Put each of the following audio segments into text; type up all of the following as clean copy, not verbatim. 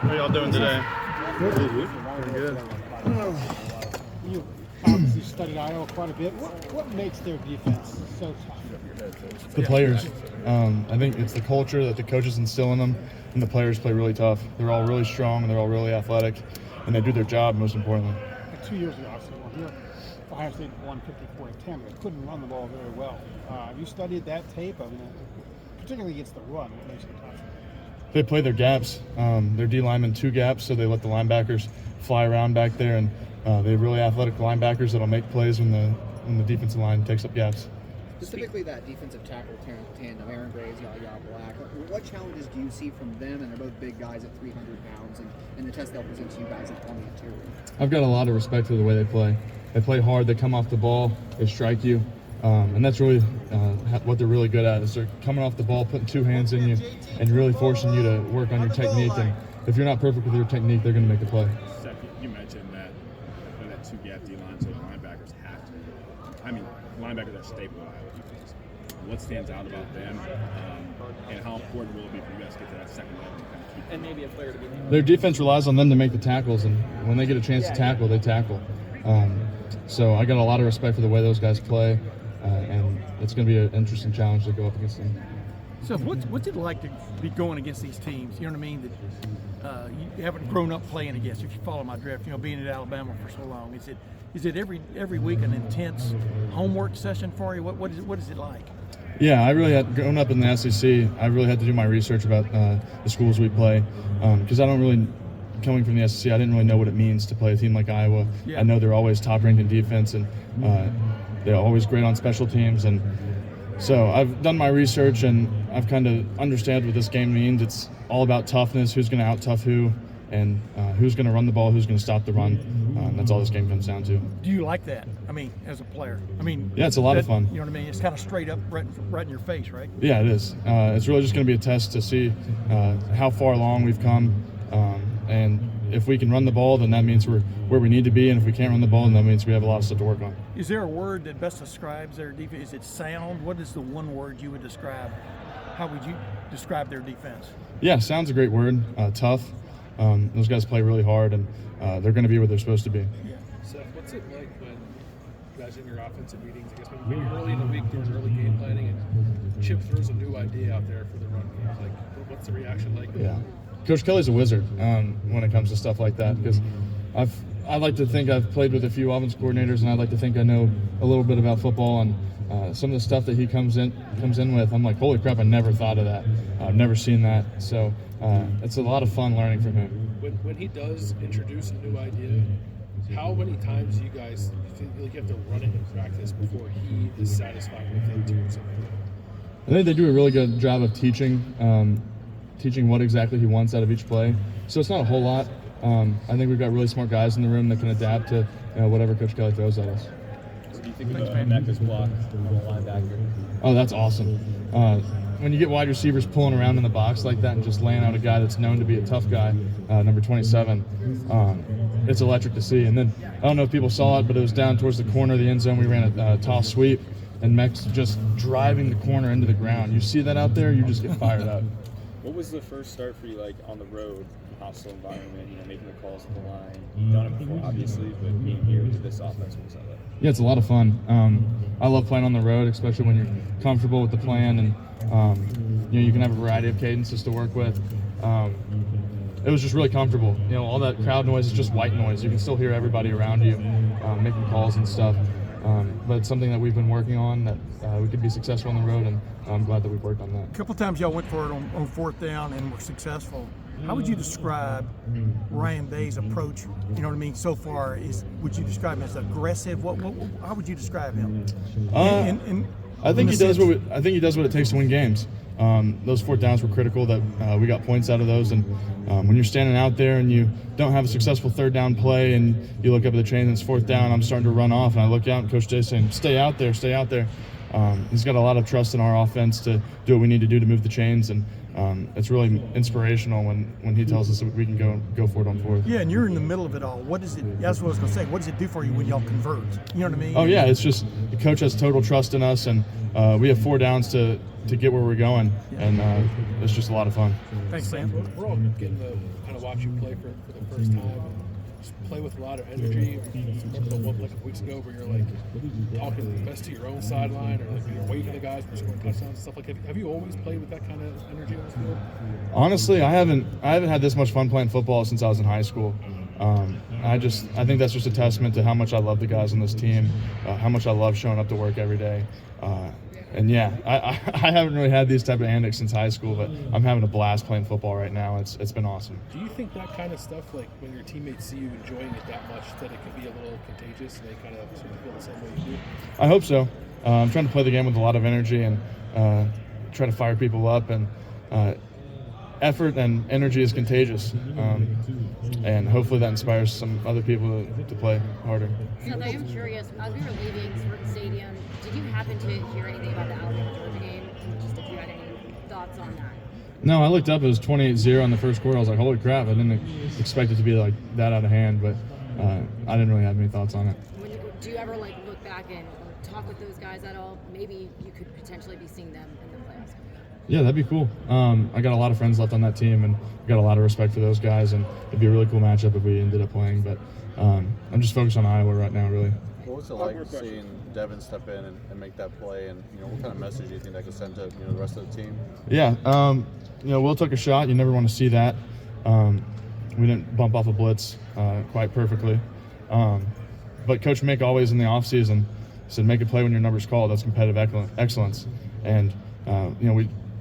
How are y'all doing today? Good. Pretty good. You obviously studied Iowa quite a bit. What makes their defense so tough? The players. I think it's the culture that the coaches instill in them, and the players play really tough. They're all really strong, and they're all really athletic, and they do their job, most importantly. 2 years ago, obviously, here, Ohio State won 54-10, but couldn't run the ball very well. Have you studied that tape? I mean, particularly against the run, what makes it tough? They play their gaps. Their D linemen 2 gaps, so they let the linebackers fly around back there, and they have really athletic linebackers that'll make plays when the defensive line takes up gaps. Specifically that defensive tackle tandem, Aaron Graves, Yaya Black. What challenges do you see from them? And they're both big guys at 300 pounds, and the test they'll present to you guys on the interior. I've got a lot of respect for the way they play. They play hard. They come off the ball. They strike you. And that's really what they're really good at, is they're coming off the ball, putting 2 hands in you, and really forcing you to work on your technique. And if you're not perfect with your technique, they're going to make a play. Seth, you mentioned that 2-gap D-line, so linebackers have to. I mean, linebackers are staple of Iowa defense. What stands out about them, and how important will it be for you guys to get to that second level to kind of keep? And maybe a player to be named. Their defense relies on them to make the tackles, and when they get a chance to tackle, they tackle. So I got a lot of respect for the way those guys play. And it's going to be an interesting challenge to go up against them. So what's it like to be going against these teams? You know what I mean? That you haven't grown up playing against. If you follow my draft, being at Alabama for so long, is it every week an intense homework session for you? What is it like? Yeah, I really had growing up in the SEC. I really had to do my research about the schools we play because I don't really. Coming from the SEC, I didn't really know what it means to play a team like Iowa. Yeah. I know they're always top-ranked in defense, and they're always great on special teams. And so I've done my research, and I've kind of understand what this game means. It's all about toughness, who's going to out-tough who, and who's going to run the ball, who's going to stop the run. That's all this game comes down to. Do you like that? I mean, as a player? Yeah, it's a lot of fun. You know what I mean? It's kind of straight up right in your face, right? Yeah, it is. It's really just going to be a test to see how far along we've come. And if we can run the ball, then that means we're where we need to be. And if we can't run the ball, then that means we have a lot of stuff to work on. Is there a word that best describes their defense? Is it sound? What is the one word you would describe? How would you describe their defense? Yeah, sound's a great word. Tough. Those guys play really hard, and they're going to be where they're supposed to be. Yeah. Seth, what's it like when you guys in your offensive meetings, I guess when you're early in the week doing early game planning and Chip throws a new idea out there for the run game? Like, what's the reaction like? Yeah. Coach Kelly's a wizard when it comes to stuff like that, because I like to think I've played with a few offense coordinators, and I like to think I know a little bit about football, and some of the stuff that he comes in with, I'm like, holy crap, I never thought of that. I've never seen that. So it's a lot of fun learning from him. When he does introduce a new idea, how many times do you guys feel like you have to run it in practice before he is satisfied with it or something? I think they do a really good job of teaching what exactly he wants out of each play. So it's not a whole lot. I think we've got really smart guys in the room that can adapt to whatever Coach Kelly throws at us. So do you think about linebackers block on the linebacker? Oh, that's awesome. When you get wide receivers pulling around in the box like that and just laying out a guy that's known to be a tough guy, number 27, it's electric to see. And then, I don't know if people saw it, but it was down towards the corner of the end zone. We ran a toss sweep, and Mex just driving the corner into the ground. You see that out there, you just get fired up. What was the first start for you like on the road, hostile environment, making the calls at the line? You've done it before, obviously, but being here with this offense, what was that like? Yeah, it's a lot of fun. I love playing on the road, especially when you're comfortable with the plan, and you can have a variety of cadences to work with. It was just really comfortable. All that crowd noise is just white noise. You can still hear everybody around you making calls and stuff. But it's something that we've been working on that we could be successful on the road, and I'm glad that we've worked on that. A couple times y'all went for it on 4th down and were successful. How would you describe Ryan Day's approach? So far, would you describe him as aggressive? How would you describe him? I think he does what it takes to win games. Those 4th downs were critical. That we got points out of those, and when you're standing out there and you don't have a successful 3rd down play, and you look up at the chain and it's 4th down, I'm starting to run off, and I look out and Coach Jay's saying, "Stay out there, stay out there." he's got a lot of trust in our offense to do what we need to do to move the chains, and it's really inspirational when he tells us that we can go for it on fourth. Yeah, and you're in the middle of it all. What does it? That's what I was going to say. What does it do for you when y'all convert? You know what I mean? Oh yeah, it's just the coach has total trust in us, and we have 4 downs to get where we're going, and it's just a lot of fun. Thanks, Sam. We're all getting to kind of watch you play for the first time. Just play with a lot of energy. Remember one like a couple weeks ago where you're like talking best to your own sideline, or like you're waving the guys for scoring touchdowns and stuff like that. Have you always played with that kind of energy on the field? Honestly, I haven't had this much fun playing football since I was in high school. I think that's just a testament to how much I love the guys on this team, how much I love showing up to work every day. And yeah, I haven't really had these type of antics since high school, but I'm having a blast playing football right now. It's been awesome. Do you think that kind of stuff, like when your teammates see you enjoying it that much, that it could be a little contagious and they kind of sort of feel the same way you do? I hope so. I'm trying to play the game with a lot of energy and try to fire people up, and effort and energy is contagious. And hopefully that inspires some other people to play harder. Seth, I am curious, as we were leaving Sprint Stadium, did you happen to hear anything about the Alabama-Georgia game? And just if you had any thoughts on that? No, I looked up, it was 28-0 in the first quarter. I was like, holy crap, I didn't expect it to be like that out of hand, but I didn't really have any thoughts on it. Do you ever like look back and or talk with those guys at all? Maybe you could potentially be seeing them in the playoffs. Yeah, that'd be cool. I got a lot of friends left on that team, and got a lot of respect for those guys, and it'd be a really cool matchup if we ended up playing. But I'm just focused on Iowa right now, really. What was it like seeing Devin step in and make that play, and what kind of message do you think that could send to the rest of the team? Yeah, Will took a shot. You never want to see that. We didn't bump off a blitz quite perfectly, but Coach Mick always in the offseason said, make a play when your number's called. That's competitive excellence, and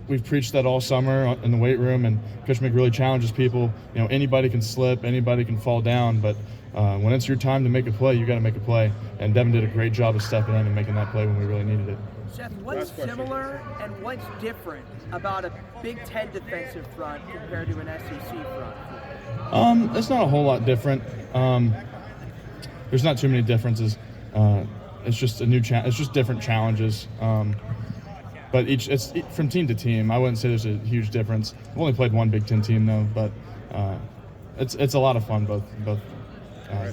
we've preached that all summer in the weight room, and Coach Mick really challenges people. Anybody can slip, anybody can fall down, but when it's your time to make a play, you got to make a play. And Devin did a great job of stepping in and making that play when we really needed it. Seth, what's similar and what's different about a Big Ten defensive front compared to an SEC front? It's not a whole lot different. There's not too many differences. It's just a new it's just different challenges. But it's from team to team. I wouldn't say there's a huge difference. I've only played one Big Ten team though, but it's a lot of fun both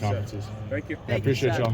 conferences. Thank you. I appreciate y'all.